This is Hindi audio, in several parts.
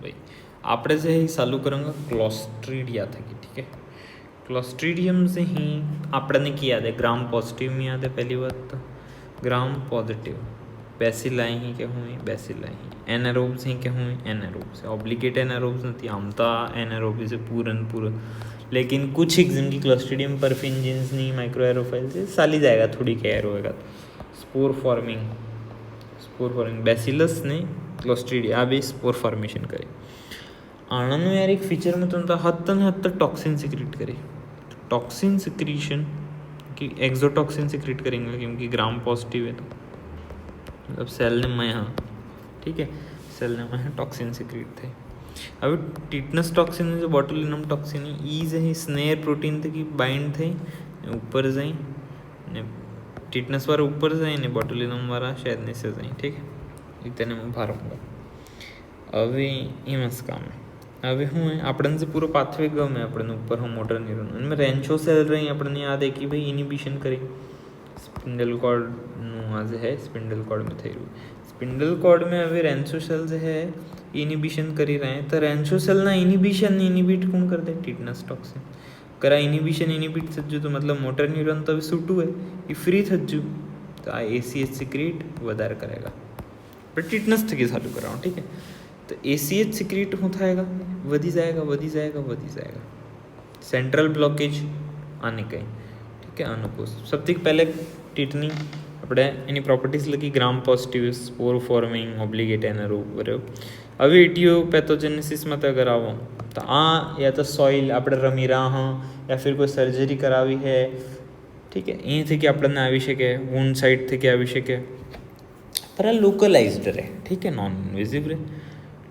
भाई आप से ही चालू करेंगे क्लोस्ट्रीडिया था कि ठीक है क्लोस्ट्रीडियम से ही आपने की याद है ग्राम पॉजिटिव में याद है पहली बात तो ग्राम पॉजिटिव બેસિલાઈ ही क्या हुई બેસિલાઈ એનારોબ્સ ही क्या हुई एनारोब्स ऑब्लिगेट एनारोब्स नहीं आमता एनारोब्स से पूरा लेकिन कुछ एग्जाम की क्लोस्ट्रीडियम परफिंजिन्स नहीं माइक्रो एरोफाइल से साली जाएगा थोड़ी केयर होएगा स्पोर फॉर्मिंग બેસિલસ ने क्लोस्ट्रीडिया आ भी स्पोर फॉर्मेशन करे આણંદનું યાર એક ફીચરમાં તો હત્તર टॉक्सिन सिक्रेट करे टॉक्सिन सिक्रीशन कि एक्सोटॉक्सिन सिक्रेट करेंगे क्योंकि ग्राम पॉजिटिव है तो मतलब सेल ने मैं हाँ ठीक है सेल ने मैं टॉक्सिन सिक्रेट थे अब टीटनस टॉक्सिन जो बोटुलिनम टॉक्सिन ईज है स्नेर प्रोटीन थे कि बाइंड थे ऊपर जाए ने टीटनस वाला ऊपर जाए ने बोटुलिनम वाला शायद नीचे जाए ठीक है इतने मैं भारूंगा अभी एमस काम है अभी हूँ अपन से पूरा पाथवे गमे अपन ऊपर हम मोटर न्यूरॉन उनमें रेंचो सेल रही अपन याद है कि भाई इनिबिशन करें स्पिंडल कॉर्ड आज है स्पिंडल कॉर्ड में थी स्पिंडल कॉर्ड में अभी रेंचो सेल है इनिबिशन करी रहे हैं तो रेंचो सेल ना इनिबिशन इनिबिट कौन कर दे टीटनस टॉक्सिन करा इनिबिशन इनिबिट थजू तो मतलब मोटर न्यूरॉन तो अभी सूटू है ये फ्री थजू तो आ ACH सिक्रेट वधार करेगा पर टीटनस थकी चालू कराऊँ ठीक है तो ACH सिक्रेट होता है वधी जाएगा सेंट्रल ब्लॉकेज आने कहीं ठीक है अनुकोष सबसे पहले टीटनी આપણે એની પ્રોપર્ટીઝ લખી ગ્રામ પોઝિટિવ સ્પોર ફોર્મિંગ ઓબ્લિગેટ એનારોબ બરાબર હવે ઇટિયોપેથોજેનેસિસમાં તો અગર આવો તો આ યા તો સોઇલ આપણે રમી રહ્યા હા યા फिर કોઈ સર્જરી કરાવી है ठीक है અહીંથી કે આપણને આવી શકે વૂન્ડ સાઇટથી કે આવી શકે पर लोकलाइज्ड रहे ठीक है नॉन इन्वेजिव रहे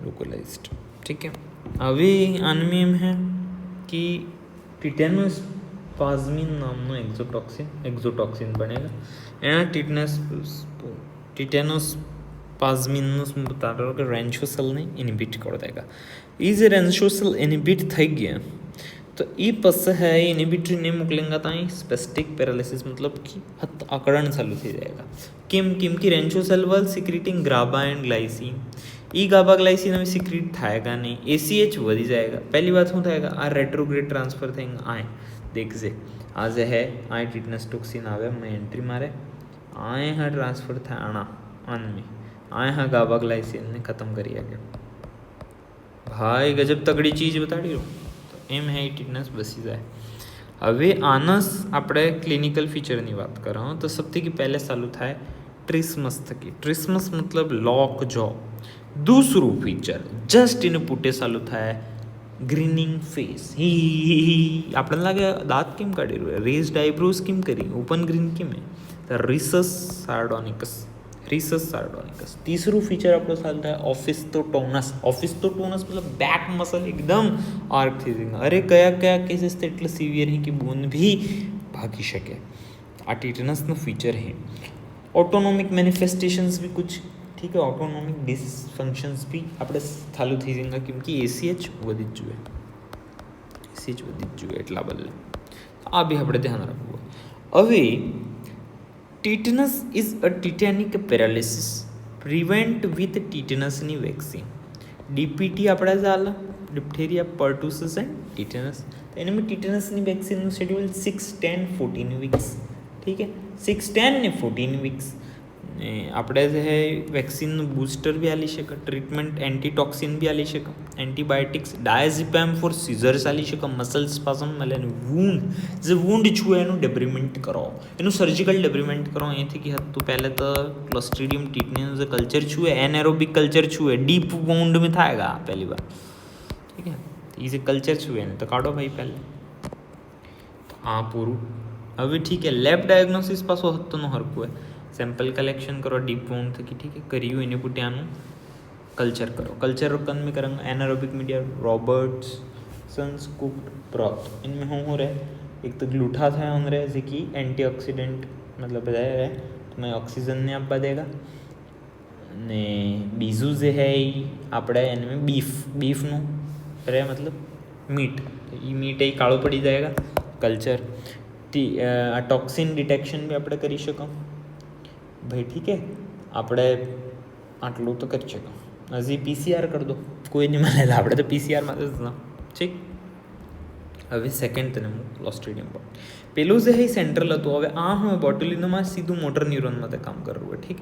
लोकलाइज्ड ठीक है अभी अनमीम है कि टिटेनस पाजमीन नामનો एक्सोटॉक्सिन बनेगा एना टिटेनस पाजमीनનો શું બતાડો કે રેન્ચોસેલને ઇનિબિટ કરી દેगा એ જે રેન્ચોસેલ ઇનિબિટ થઈ ગયા तो ये पस है इनिबिटरी नहीं मोकलेंगे तो स्पेस्टिक पैरालिसिस मतलब कि आकड़न चालू थी जाएगा किम की रेंचोसेल वाल सिक्रीटिंग ग्राबा एंड ग्लाइसिन ई गाबा ग्लाइसिन अभी सिक्रीट थाएगा नहीं ACH वधी जाएगा पहली बात શું थाएगा आ रेट्रोग्रेड ट्रांसफर થઈને आए देख से आज है आए टिटनस टॉक्सिन आवे मैं एंट्री मारे आए हाँ ट्रांसफर था आन में आए हाँ गाबा ग्लाइसिन ने ख़त्म करी आगे भाई गजब तगड़ी चीज़ बता रही हो एम है टिटनस बसी जाए હવે આનસ આપણે ક્લિનિકલ ફીચરની વાત કરો તો સૌથી પહેલે ચાલુ થાય ટ્રિસ્મસ થકી ટ્રિસ્મસ मतलब लॉक जॉ दूसरू फीचर जस्ट इन पुटे चालू થાય ग्रीनिंग फेस ही આપણને લાગે દાંત કેમ કાઢી રહ્યું રેઝડ આઈબ્રોઝ કેમ કરી ઓપન ગ્રીન કેમ है तो रिसस सार्डोनिकस तीसरू फीचर આપણો ચાલુ થાય ઓફિસ્ટોટોનસ मतलब बैक मसल एकदम आर्क थी अरे क्या केसेस थे એટલે સિવિયર है कि बूंद भी भागी सके आ टीटनस फीचर है ऑटोनॉमिक मैनिफेस्टेशंस भी कुछ ठीक है ऑटोनॉमिक डिसफंक्शंस भी આપણે ચાલુ થઈ જાય क्योंकि ACH વધી જ જોઈએ એટલા બદલે આ બી આપણે ધ્યાન રાખવું હવે tetanus is a tetanic paralysis prevent with ટીટનસની વેક્સિન DPT આપણે ચાલે ડિપ્થેરિયા પર્ટુસિસ એન્ડ ટીટનસ તો એનામાં ટીટનસની વેક્સિનનું શેડ્યુલ 6, 10, 14 વીક્સ ठीक है 6, 10 ने 14 वीक्स આપણે જે है વેક્સિનનું બૂસ્ટર બી આલી શકે ટ્રીટમેન્ટ એન્ટીટોક્સિન બી આલી શકે એન્ટીબાયોટિક્સ ડાયઝેપામ ફોર સિઝર્સ આલી શકે મસલ સ્પાઝમ એટલે વૂન્ડ જે વૂન્ડ છુએ એનું ડેબ્રીમેન્ટ કરો એનું સર્જિકલ ડેબ્રીમેન્ટ કરો અહીંથી કે હતું પહેલે તો ક્લોસ્ટ્રીડિયમ ટીટનસ જે કલ્ચર છુએ એનએરોબિક कल्चर છુए डीप वुंड में थाएगा पहली बार ठीक है ये जे कल्चर છુए ने तो काढो भाई पहले हाँ पूરું अभी ठीक है लैब डायग्नोसिस पासो हत्तो नो हरकू है सैंपल कलेक्शन करो डीप वुंड थकी ठीक है करियो इने पुट्यानु कल्चर करो कल्चर कन में करेंगे एनारोबिक मीडिया रॉबर्ट्सन्स कुक्ड ब्रॉथ इनमें हो रहे एक तो ग्लूटा था होने रहे जैसे कि एंटीऑक्सीडेंट मतलब बताया रहे तो मैं ऑक्सीजन ने आप देगा ने बीजू जे है આપણે એનમે બીફનું રે मतलब मीट ये मीट એ કાળો પડી जाएगा कल्चर आ टॉक्सिन डिटेक्शन भी આપણે કરી શકો भाई ठीक है આપણે આટલું તો કરી શકો હજી PCR कर दो કોઈ નહીં મળે આપણે તો પીસીઆરમાં જ ના ઠીક. હવે સેકન્ડ તને હું ક્લોસ્ટ્રીડિયમ પણ પેલું જે એ સેન્ટ્રલ હતું. હવે આ હું બોટુલિનમમાં સીધું મોટર ન્યુરોનમાં તે કામ કરવું હોય ઠીક.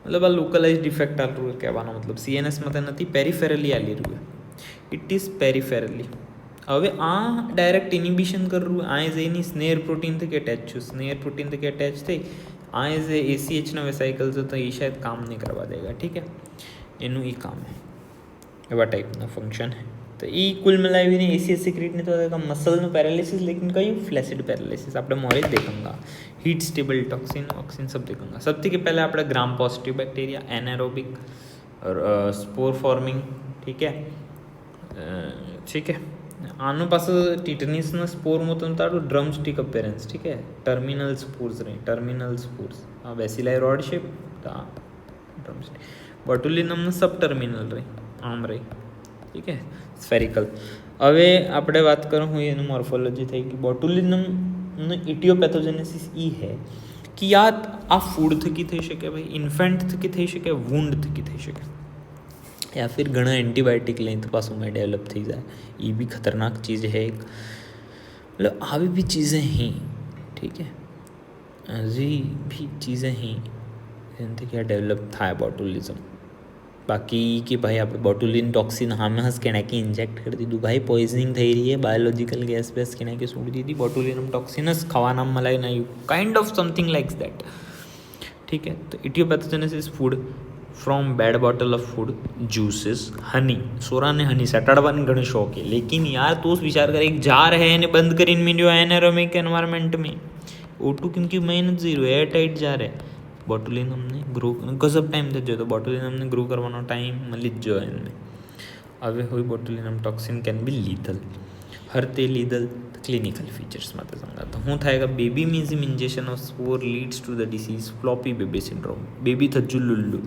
મતલબ આ લોકલાઇઝ ડિફેક્ટ આલું હોય કહેવાનો મતલબ. સીએનએસમાં તે નથી, પેરીફેરલી આલી રહ્યું હોય. It is peripherally. હવે આ ડાયરેક્ટ ઇનિબિશન કરવું આ એઝ એની સ્નેર પ્રોટીન થકી અટેચ છું. સ્નેર પ્રોટીન થકી અટેચ થઈ આ એઝ એ એસીએચના વેસાઇકલ્સ તો એ શાયદ काम नहीं करवा देगा ठीक है. એનું એ કામ है એવા ટાઈપનું ફંક્શન है. તો એ કુલ મિલાવીને एसीएच सिक्रेटने तो मसलનું पैरालिसिस लेकिन कहीं फ्लैसिड पैरालिसिस આપણે મોરે જ દેખूंगा. हीट स्टेबल टॉक्सिन ऑक्सिन सब देखूंगा. सबसे के पहले આપણે ग्राम पॉजिटिव बैक्टीरिया एनारोबिक और स्पोर फॉर्मिंग ठीक है ठीक है. આનું પાછું ટીટનિસના સ્પોરમાં તમે તારું ડ્રમ સ્ટિક અપેરન્સ ઠીક હે. ટર્મિનલ સ્પોર્સ રહી ટર્મિનલ સ્પોર્સ આ બેસિલાઈ રોડ શેપ તો આ ડ્રમ સ્ટિક. બોટુલિનમનું સબ ટર્મિનલ રહી આમ રહી ઠીક હે સ્ફેરિકલ. હવે આપણે વાત કરું હું એનું મોર્ફોલોજી થઈ ગઈ. બોટુલિનમનું ઇટિયોપેથોજેનેસિસ એ હે કે યા આ ફૂડ થકી થઈ શકે ભાઈ, ઇન્ફેન્ટ થકી થઈ શકે, વૂન્ડ થકી થઈ શકે, या फिर घना एंटीबायोटिक लें तो पास में डेवलप थी जाए. ये भी खतरनाक चीज़ है एक. मतलब अभी भी चीज़ें हैं ठीक है. जी भी चीज़ें हैं जिनसे क्या डेवलप था बोटुलिज्म. बाकी कि भाई आप बोटुलिन टॉक्सिन हाँ में हंस कहना कि इंजेक्ट कर दी दो भाई पॉइजनिंग થઈ રહી है बायोलॉजिकल गैस बेस कहना कि छोड़ दी थी बोटुलिनम टॉक्सिनस खावाना मलाई ना you kind of something like that ठीक है. तो aetiopathogenesis food from bad bottle of food juices honey. सोरा ने हनी सटाड़वानी घणो शौक है लेकिन यार तो विचार कर एक जार है ने बंद करीने मीडियो एनारोमिक एनवायरमेंट में O2 क्योंकि मेहनत जीरो एयर टाइट जार है. बोटुलिनम ने ग्रो गजब टाइम थी जो तो बोटुलिनम ने ग्रो करवानो टाइम मળી જ જો એને. હવે હોય બોટુલિનમ ટોક્સિન કેન બી લીથલ. હર તે લીથલ ક્લિનિકલ ફીચર્સ માટે સમજા તો હું થાય કે બેબી મિઝિમ injection of spore leads to the disease floppy baby syndrome. Baby थज्जू लुल्लू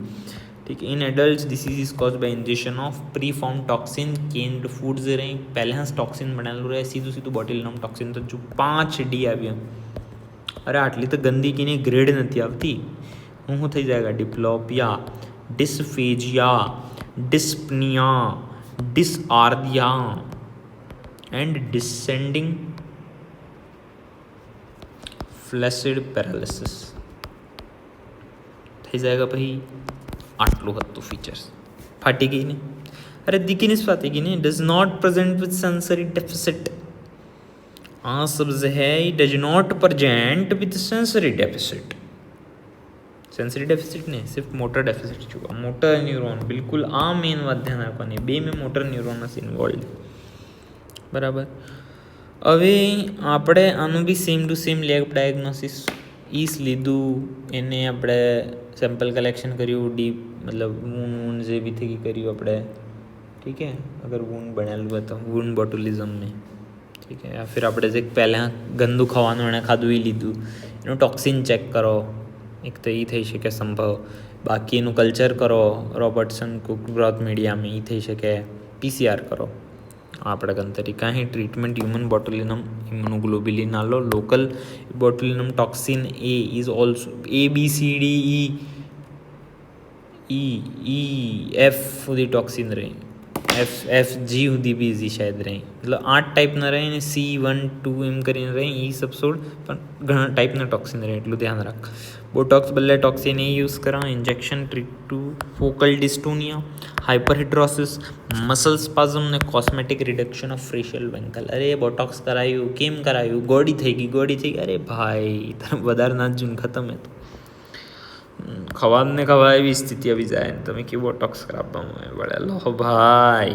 ठीक है. In adult disease is cause by injection of preformed toxin canned foods रहे पहले हाँ टॉक्सिन बनेलू रहे सीधું सीधું બોટુલિનમ ટોક્સિન તો જો 5 ડી આવ્યા. અરે આટલી તો ગંદી કીની ગ્રેડ નથી આવતી. હું થઈ જાયગા diplopia, dysphagia, dyspnoea, dysarthria and descending flaccid paralysis થઈ જાયગા ભાઈ. આટલું હતું ફીચર્સ. ફાટી ગઈ ને અરે દીકીની જ ફાટી ગઈ ને. Does not present with sensory deficit. આ શબ્દ है does not present with sensory deficit. Sensory deficit नहीं सिर्फ मोटर डेफिसिट चुका. मोटर न्यूरोन बिल्कुल आ मेन बात ध्यान रखવાની. બે में मोटर न्यूरोन इन्वॉल्व बराबर. હવે આપણે આનું બી same to same lab diagnosis is લીધું એને આપણે સેમ્પલ કલેક્શન કર્યું ડીપ मतलब वून જે બી થઈ કર્યું આપણે ठीक है. अगर वून બનેલું હોય તો वून बोटुलिज्म में ठीक है. या फिर આપણે જે પહેલાં ગંદુ ખાવાનું એને ખાધું એ લીધું એનું ટોક્સિન ચેક કરો એક તો એ થઈ શકે સંભવ. બાકી એનું કલ્ચર કરો રોબર્ટસન કુક બ્રોથ મીડિયામાં એ થઈ શકે. પીસીઆર કરો આપણે ગન તરીકે અહીં ટ્રીટમેન્ટ હ્યુમન બોટુલિનમ ઇમ્યુનોગ્લોબ્યુલિન આલો. Local botulinum toxin A is also ABCD EF સુધી ટોક્સિન રહે. FG સુધી બી ઇઝી શાયદ રહે. એટલે 8 ટાઈપના રહે ને C1 2 એમ કરીને રહે. એ સબસોડ પણ ઘણા ટાઈપના ટોક્સિન રહે એટલું ધ્યાન રાખ. બોટોક્સ બદલે ટોક્સિન એ યુઝ કરા. Injection treat to focal dystonia, hyperhidrosis, muscle spasm ને cosmetic reduction of facial wrinkle. અરે બોટોક્સ કરાયું કેમ કરાયું? ગોળી થઈ ગઈ. અરે ભાઈ વધારે ના જૂન ખતમ હે તો ખવાને ખવાય એવી સ્થિતિ આવી જાય ને તમે કે બોટોક્સ કરાવવામાં વળે લો ભાઈ.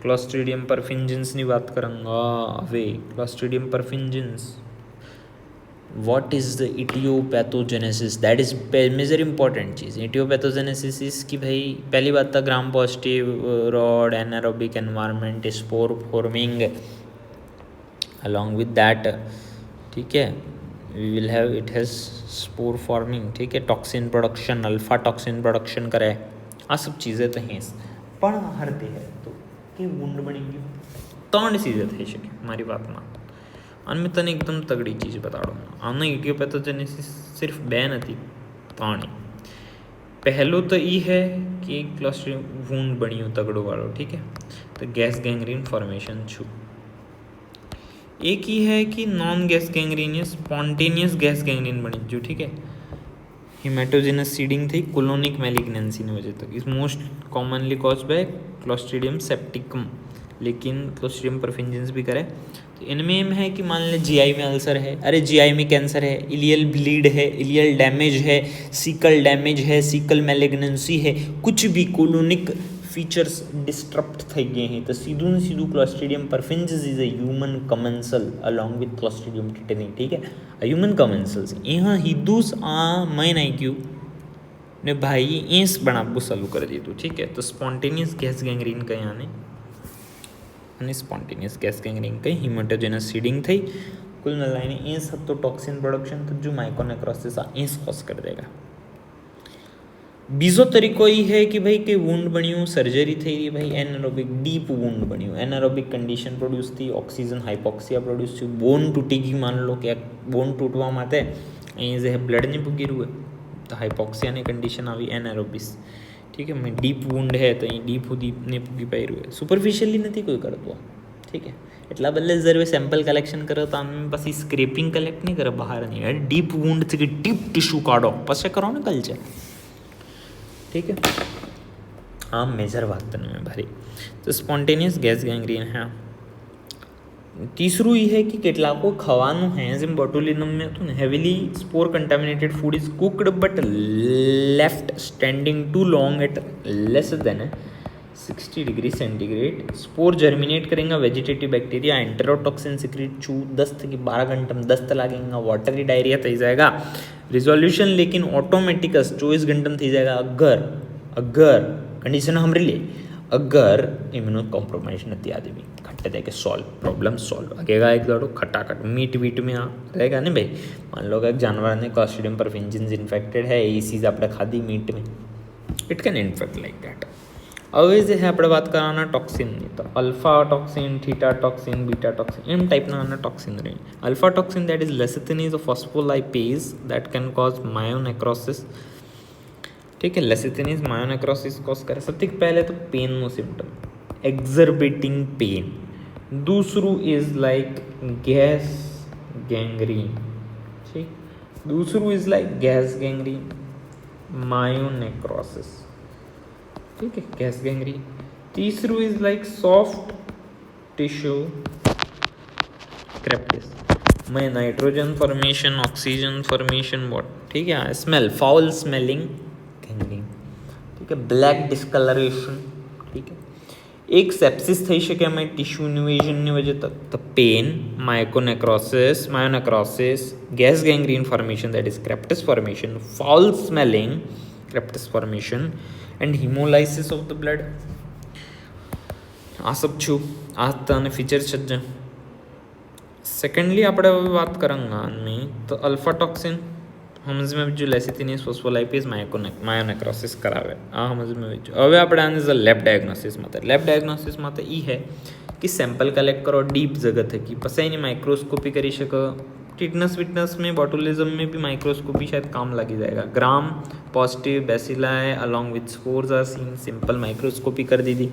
ક્લોસ્ટ્રીડિયમ પરફિન્જન્સની વાત કરાંગા. હવે Clostridium perfringens what is the etiopathogenesis that is major important चीज़. etiopathogenesis इस की भाई पहली बात था gram positive rod anaerobic environment spore forming along with that ठीक है we will have it has spore forming ठीक है. Toxin production alpha toxin production करे आ सब चीज़ें तो हैं પણ હરતે है तो કે વૂંડ બની ગયું. 3 ચીज़ें થઈ શકે મારી વાતમાં. અને મેં તને એકદમ તગડી ચીજ બતાડો. આનો ઇટિયોપેથોજેનેસિસ સિર્ફ 2 નથી 3. पहलो तो ये है कि क्लोस्ट्रिडियम वूंड बनी तगड़ो वालों, ठीक है, तो गैस गैंग्रीन फॉर्मेशन छू। एक ही है कि नॉन गैस गैंग्रीन या स्पॉन्टेनियस गैस गैंग्रीन बनी जो, ठीक है, हिमेटोजिनस सीडिंग थी कोलोनिक मैलिग्नेंसी ने वजह तक is most commonly cause by clostridium septicum, लेकिन क्लोस्ट्रिडियम परफिंजेंस भी करे। तो इनमें है कि मान ले जीआई में अल्सर है, अरे जीआई में कैंसर है, इलियल ब्लीड है, इलियल डैमेज है, सीकल डैमेज है, सीकल मैलिग्नेंसी है, कुछ भी कोलोनिक फीचर्स डिस्टर्ब થઈ ગઈ हैं तो सीधू ने सीधू clostridium perfringens is a human commensal along with clostridium tetani, ठीक है, ह्यूमन कमेंसल्स यहाँ हिदूस मैं नहीं क्यों ने भाई एस बनाबू चालू कर दीधું, ठीक है। तो स्पॉन्टेनियस गैस गैंग्रीन कहीं आने અને સ્પોન્ટેનિયસ ગેસ ગેંગ્રીન કઈ હિમેટોજેનસ सीडिंग थी, कुल मिलाने एस हद तो टॉक्सिन प्रोडक्शन तो जो माइकोनेक्रोसिस एस कॉज कर देगा। बीजो तरीको ये है कि भाई के वूंड बन्यू सर्जरी थी रही भाई एनारोबिक डीप वूंड बन्यू, एनारोबिक कंडीशन प्रोड्यूस थी, ऑक्सीजन हाइपोक्सिया प्रोड्यूस थी, बोन तूटी गई, मान लो कि बोन तूटवा माटे अहीं जे ब्लड नहीं पुगी रह्યું तो हाइपोक्सिया ने कंडीशन आई एनारोबिस, ठीक है। मैं डीप वूंड है तो अहीं डीप સુધી नहीं पुगी पाई रह्યું है, सुपरफिशियली नहीं कोई करतो, ठीक है। એટલા બદલે જરવે સેમ્પલ કલેક્શન કરો તો આમ પછી સ્ક્રેપિંગ કલેક્ટ નહીં કરે બહાર નહીં, ડીપ વૂંડ થી ડીપ ટિશ્યુ કાઢો પછી કરો ને કલ્ચર, ठीक है। हाँ मेजर बात तो नहीं है भारी। तो स्पॉन्टेनियस गैस गैंग्रीन है। तीसरू ये है कि કેટલાકો ખાવાનું है જેમ બોટुलिनम में હતું ને heavily spore contaminated food is cooked but left standing too long at less than 60 degree centigrade, spore germinate करेंगे, वेजिटेटिव बैक्टीरिया एंटेरोटॉक्सिन सिक्रीट छू 10 से 12 घंटे में 10 लगेगा, वाटरी डायरिया थी जाएगा, रिजोल्यूशन लेकिन ऑटोमेटिक 24 घंटे में थी जाएगा अगर कंडीशन हमारे लिए अगर इम्यूनो कॉम्प्रोमाइज नहीं आदमी खट्टे दे के सॉल्व प्रॉब्लम सॉल्व आगेगा एक दौड़ो खटाखट मीट वीट में आ रहेगा नहीं भाई, मान लो कि जानवर ने क्लोस्ट्रिडियम परफिंजेंस इन्फेक्टेड है ये चीज़ आपने खाधी मीट में, it can infect like that. હવે જે છે આપણે વાત કરવાના ટોક્સિનની, તો alpha toxin, theta toxin, beta toxin એમ ટાઈપના ટોક્સિન રહે। Alpha toxin that is lecithin is a phospholipase that can cause myonecrosis, ठीक है। लेसिथिन इज मायोनेक्रोसिस कॉज करे। सबसे पहले तो pain no symptom exacerbating pain, दूसरू इज लाइक गैस गैंग्रीन, ठीक, दूसरू is like gas gangrene myonecrosis, ठीक है, गैस गैंग्रीन। तीसरू is like soft tissue crepitus में nitrogen formation, oxygen formation, what, ठीक है, स्मेल फाउल स्मेलिंग गैंग्रीन, ठीक है, ब्लैक डिस्कलरेशन, ठीक है। एक सेप्सिस थी शके में टिश्यू इन्वेजन ની वजह तक, तो pain, myonecrosis, gas gangrene formation that is crepitus formation, foul smelling crepitus formation and haemolysis of the blood. आ सब छू आ तने फीचर छज। सेकंडली આપણે વાત કરાંગા આની તો અલ્ફા ટોક્સિન સમજ में जो लेसिथिन ફોસ્ફોલાઇપેઝ માયોનેક્રોસિસ કરાવે આ સમજ में जो। હવે આપણે આને લેબ ડાયગ્નોસિસ માટે ई है कि सैंपल कलेक्ट करो डीप जगह है कि પછી એની माइक्रोस्कोपी કરી શકો। टिटनस विटनस में बॉटुलिज्म में भी माइक्रोस्कोपी शायद काम लगी जाएगा। Gram positive bacilli along with spores are seen, simple microscopy कर दी थी।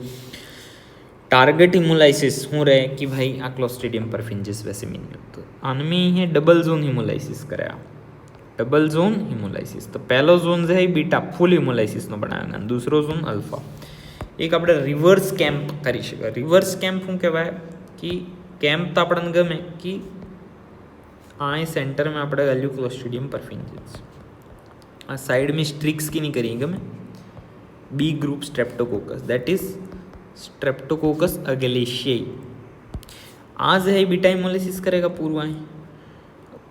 टारगेट हिमोलाइसिस हूँ रहे कि भाई आ क्लोस्ट्रिडियम परफिंजेस वैसे मीन तो आनमें है डबल जोन हिमोलाइसिस कराया, डबल जोन हिमोलाइसिस। तो पहलो जोन जो है बीटा फूल हिमोलाइसिस नो बनाया, दूसरो जोन अल्फा। एक આપણે रिवर्स कैम्प કરી શકે। रिवर्स कैम्प શું કહેવાય कि कैम्प तो આપણને ગમે कि आ सेंटर में આપણે વેલ્યુ ક્લોસ્ટ્રિડિયમ પરફિન્જન્સ, आ साइड में स्ट्रिक्स की नहीं करेंगे मैं B group streptococcus that is streptococcus agalactiae. आज है बीटा हिमोलाइसिस करेगा पूरा है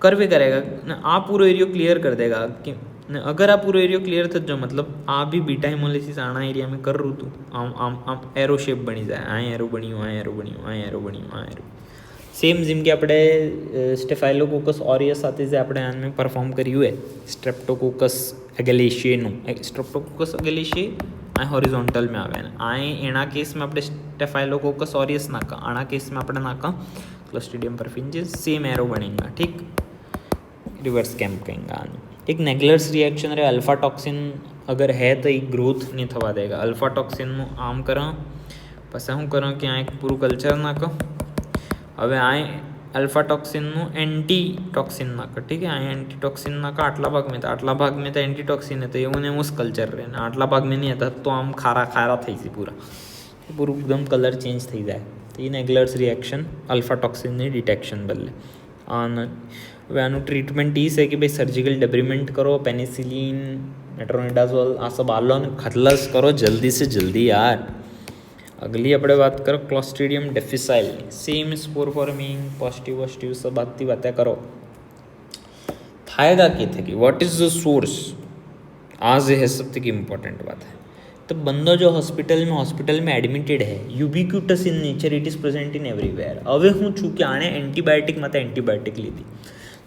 करवे करेगा ना, आ पूरा एरिया क्लियर कर देगा कि अगर आ पूरा एरिया क्लियर था जो मतलब आ भी बीटा हिमोलाइसिस आना एरिया में कर रू तू आम आम आम एरो शेप बनी जाए, आ एरो बनियो, आ एरो बनियो, आ एरो बनियो, आ एरो सेम जिम के આપણે સ્ટેફાઇલોકોકસ ઓરિયસ સાથે જે આપણે આને પરફોર્મ કર્યું है સ્ટ્રેપ્ટોકોકસ એગેલેશિયાનું। સ્ટ્રેપ્ટોકોકસ એગેલેશિયા આ હોરિઝોન્ટલ में આવે ને આ એના કેસ में આપણે સ્ટેફાઇલોકોકસ ઓરિયસ નાખા, આના કેસ में આપણે નાખા ક્લોસ્ટ્રિડિયમ પરફિન્જન્સ, सेम एरो बनेगा, ठीक। रिवर्स कैम्प कहेंगे आने। एक नेगलर्स रिएक्शन रहे अल्फा टॉक्सिन अगर है तो એ ગ્રોથ નહીં થવા દેगा અલ્ફા ટોક્સિનનું આમ કરા પછી શું કરા કે આ એક પૂરું કલ્ચર નાખો હવે આ अल्फा टॉक्सिनનું એન્ટી ટોક્સિન નાખો ઠીક है આ એન્ટી ટોક્સિન નાખો આટલા ભાગ में तो एंटी टॉक्सिन है तो એવું ને એવું જ કલ્ચર રહે ને આટલા ભાગ में नहीं હતા તો આમ ખારા થઈ છે પૂરું એકદમ કલર ચેન્જ થઈ જાય તો એ નેગ્લર્સ રિએક્શન અલ્ફા ટોક્સિનની ડિટેક્શન બદલે અને હવે આનું ટ્રીટમેન્ટ એ છે કે ભાઈ સર્જિકલ ડેબ્રીમેન્ટ કરો પેનિસિલિન मेट्रोनिडाजोल आ सब आलो ने खतलस करो जल्दी से जल्दी यार। अगली अपने बात करो clostridium difficile same spore forming positive सब बातें करो थाएगा कि थे कि व्हाट इज द सोर्स आज है सबसे की इम्पोर्टेंट बात है। तो बंदो जो हॉस्पिटल में एडमिटेड है ubiquitous in nature it is present in everywhere. हवे हूँ छूँ कि आने एंटीबायोटिक मत एंटीबायोटिक लीधी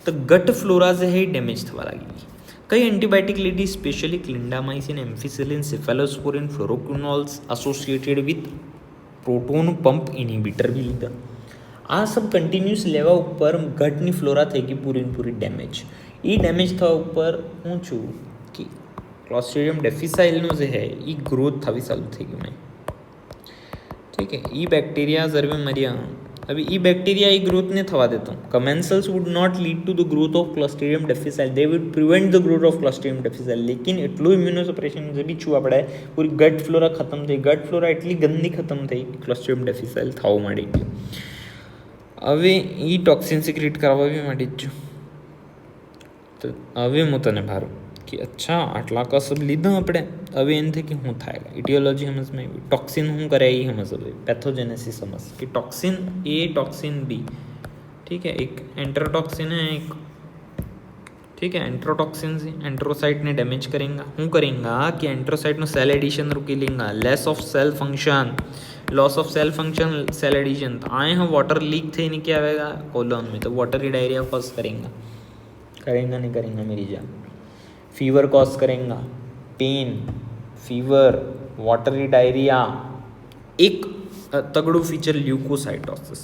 तो गट फ्लोरा से ही डैमेज थवा लगी। कई एंटीबायोटिक लीधी specially clindamycin ampicillin cephalosporin fluoroquinolones associated with proton pump inhibitor भी लीधा। आ सब कंटिन्यूस लेवा ऊपर गटनी फ्लोरा थी गई पूरी डैमेज। ये डैमेज था ऊपर हूँ छू कि क्लोस्ट्रीडियम डिफिसाइलनो जो है ये ग्रोथ थवी चालू थी गई मैं ठीक है। ये बैक्टीरिया जरवे मरिया अभी ये बैक्टीरिया ये ग्रोथ नहीं थवा देता। Commensals would not lead to the growth of clostridium difficile they would prevent the growth of clostridium difficile. लेकिन एटलू इम्यूनोसप्रेशन जो भी छुआ पड़ा है पूरी गट फ्लोरा खत्म थी। गट फ्लोरा एटली गंदी खत्म थी क्लोस्ट्रीडियम डिफिसाइल थाव माड़ी गई। हवे ये टॉक्सिन सिक्रेट करवा भी माड़ी जो तो हवे हूँ तने भारू कि अच्छा आटला का सब लीधा अपने हवे एन थे कि हूँ थाएगा इटियोलॉजी समझ में आई। टॉक्सिन हूँ करे ये समझ आई पैथोजेनेसिस समझ कि टॉक्सिन ए टॉक्सिन बी ठीक है। एक एंट्रोटॉक्सिन है एक ठीक है। एंट्रोटॉक्सिन से एंट्रोसाइट ने डैमेज करेंगे हूँ करेंगा कि एंट्रोसाइट में सेल एडिशन रुकी लेंगा loss of cell function cell adhesion तो आए हम वाटर लीक थे नहीं क्या आएगा कोलन में तो वाटरी डायरिया कॉज करेंगे नहीं करेंगे मेरी जान। फीवर कॉज करेंगे पेन फीवर वाटरी डायरिया। एक तगड़ू फीचर ल्यूकोसाइटोसिस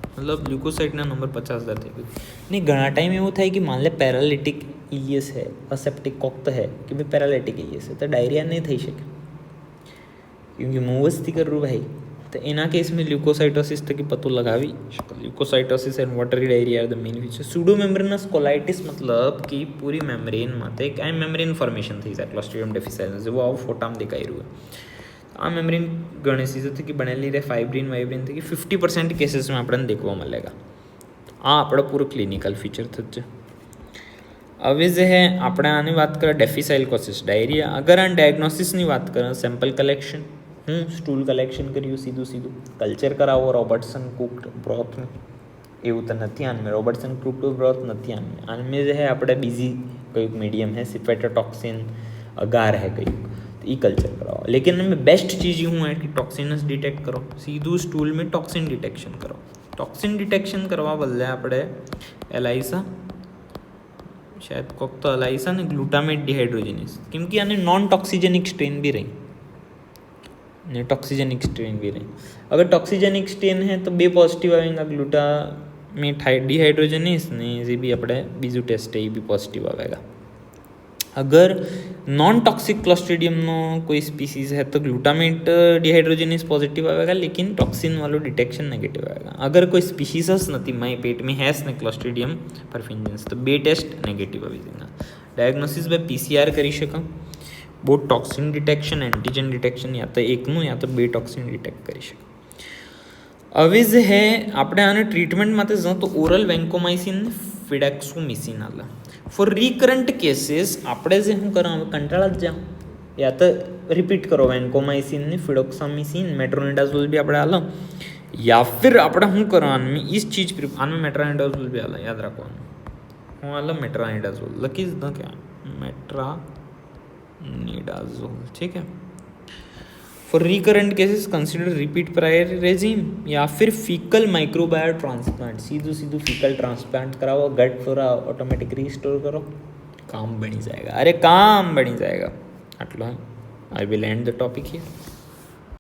मतलब ल्यूकोसाइट ना नंबर 50,000 थे नहीं घना टाइम एवं था कि मान ले पैरालिटिक इलियस है असेप्टिक कोक्त है कि भाई पैरालिटिक इलियस है तो डायरिया नहीं थी सके क्योंकि मुवस्ती कर रू भाई तो एना केस में ल्यूकोसाइटोसिस तक पतो लगावी leucocytosis and watery diarrhoea are the main feature. Pseudomembranous colitis मतलब कि पूरी मेम्ब्रेन में एक मेम्ब्रेन फॉर्मेशन थी जाए क्लोस्ट्रीडियम डिफिसाइल जो वो आओ फोटाम दिखाई रू है। आ मेम्ब्रेन घणी चीज़ थी कि बनेली रहे फाइब्रिन थी कि 50% केसेस में अपने देखवा मिलेगा। आ अपना पूरा क्लिनिकल फीचर थे। हवे जो है अपने आने बात करें डेफिसाइलकोसिस डायरिया अगर आ डायग्नोसिस की बात करें सैम्पल कलेक्शन स्टूल कलेक्शन करियो सीधू कल्चर करावो रॉबर्टसन कुक्ड ब्रॉथ में एवं तो नहीं आन में रॉबर्टसन कुक्ड ब्रॉथ नहीं आन में जो है अपने बीजी कई मीडियम है सिफेटोटॉक्सिन अगार है कई तो ये कल्चर कराओ। लेकिन इनमें बेस्ट चीज़ यूँ है कि टॉक्सिनस डिटेक्ट करो सीधू स्टूल में टॉक्सिन डिटेक्शन करो। टॉक्सिन डिटेक्शन करवा बदले अपने एलाइसा शायद कोक तो एलाइसा ने ग्लूटामेट डिहाइड्रोजिनेस क्योंकि यानी नॉन टॉक्सिजेनिक स्ट्रेन भी रही ने टॉक्सिजेनिक स्ट्रेन भी रही। अगर टॉक्सिजेनिक स्ट्रेन है तो बे पॉजिटिव आएगा ग्लूटामेट डिहाइड्रोजिनेस ने जे भी अपने बीजू टेस्ट है ये भी पॉजिटिव आएगा। अगर नॉन टॉक्सिक क्लोस्ट्रीडियम नो कोई स्पीसीज है तो ग्लूटामेट डिहाइड्रोजिनेस पॉजिटिव आएगा लेकिन टॉक्सिन वालों डिटेक्शन नेगेटिव आएगा। अगर कोई स्पीसीज नहीं माई पेट में है ने क्लोस्ट्रीडियम परफिंजेंस तो बे टेस्ट नेगेटिव आएगा। डायग्नोसिस बाय पीसीआर करी शका बहुत टॉक्सिन डिटेक्शन एंटीजन डिटेक्शन या तो एकનું या तो बे टॉक्सिन डिटेक्ट करी શકે। હવે જે है આપણે આને ટ્રીટમેન્ટ માટે જો તો ઓરલ વેન્કોમાઇસિન ફિડાક્સોમિસિન આલે ફોર રિકરન્ટ કેસીસ આપણે જે શું કરો કંટાળા જ જાઓ या तो रिपीट करो वेंकोमाइसिन ने फिडोक्सामिसिन मेट्रोनिडाजोल भी આપણે આલો या फिर આપણે શું કરો આને इस चीज આને मेट्रोनिडाजोल भी આલે याद रखो હું આલો मेट्रोनिडाजोल લખી જ દો क्या मेट्रोनिडाजोल ठीक है। For recurrent cases consider repeat prior regime या फिर faecal microbio transplant सीधू faecal transplant कराओ गट फ्लोरा ऑटोमेटिक रिस्टोर करो काम बनी जाएगा। अरे काम बनी जाएगा आटलो I will end the topic here.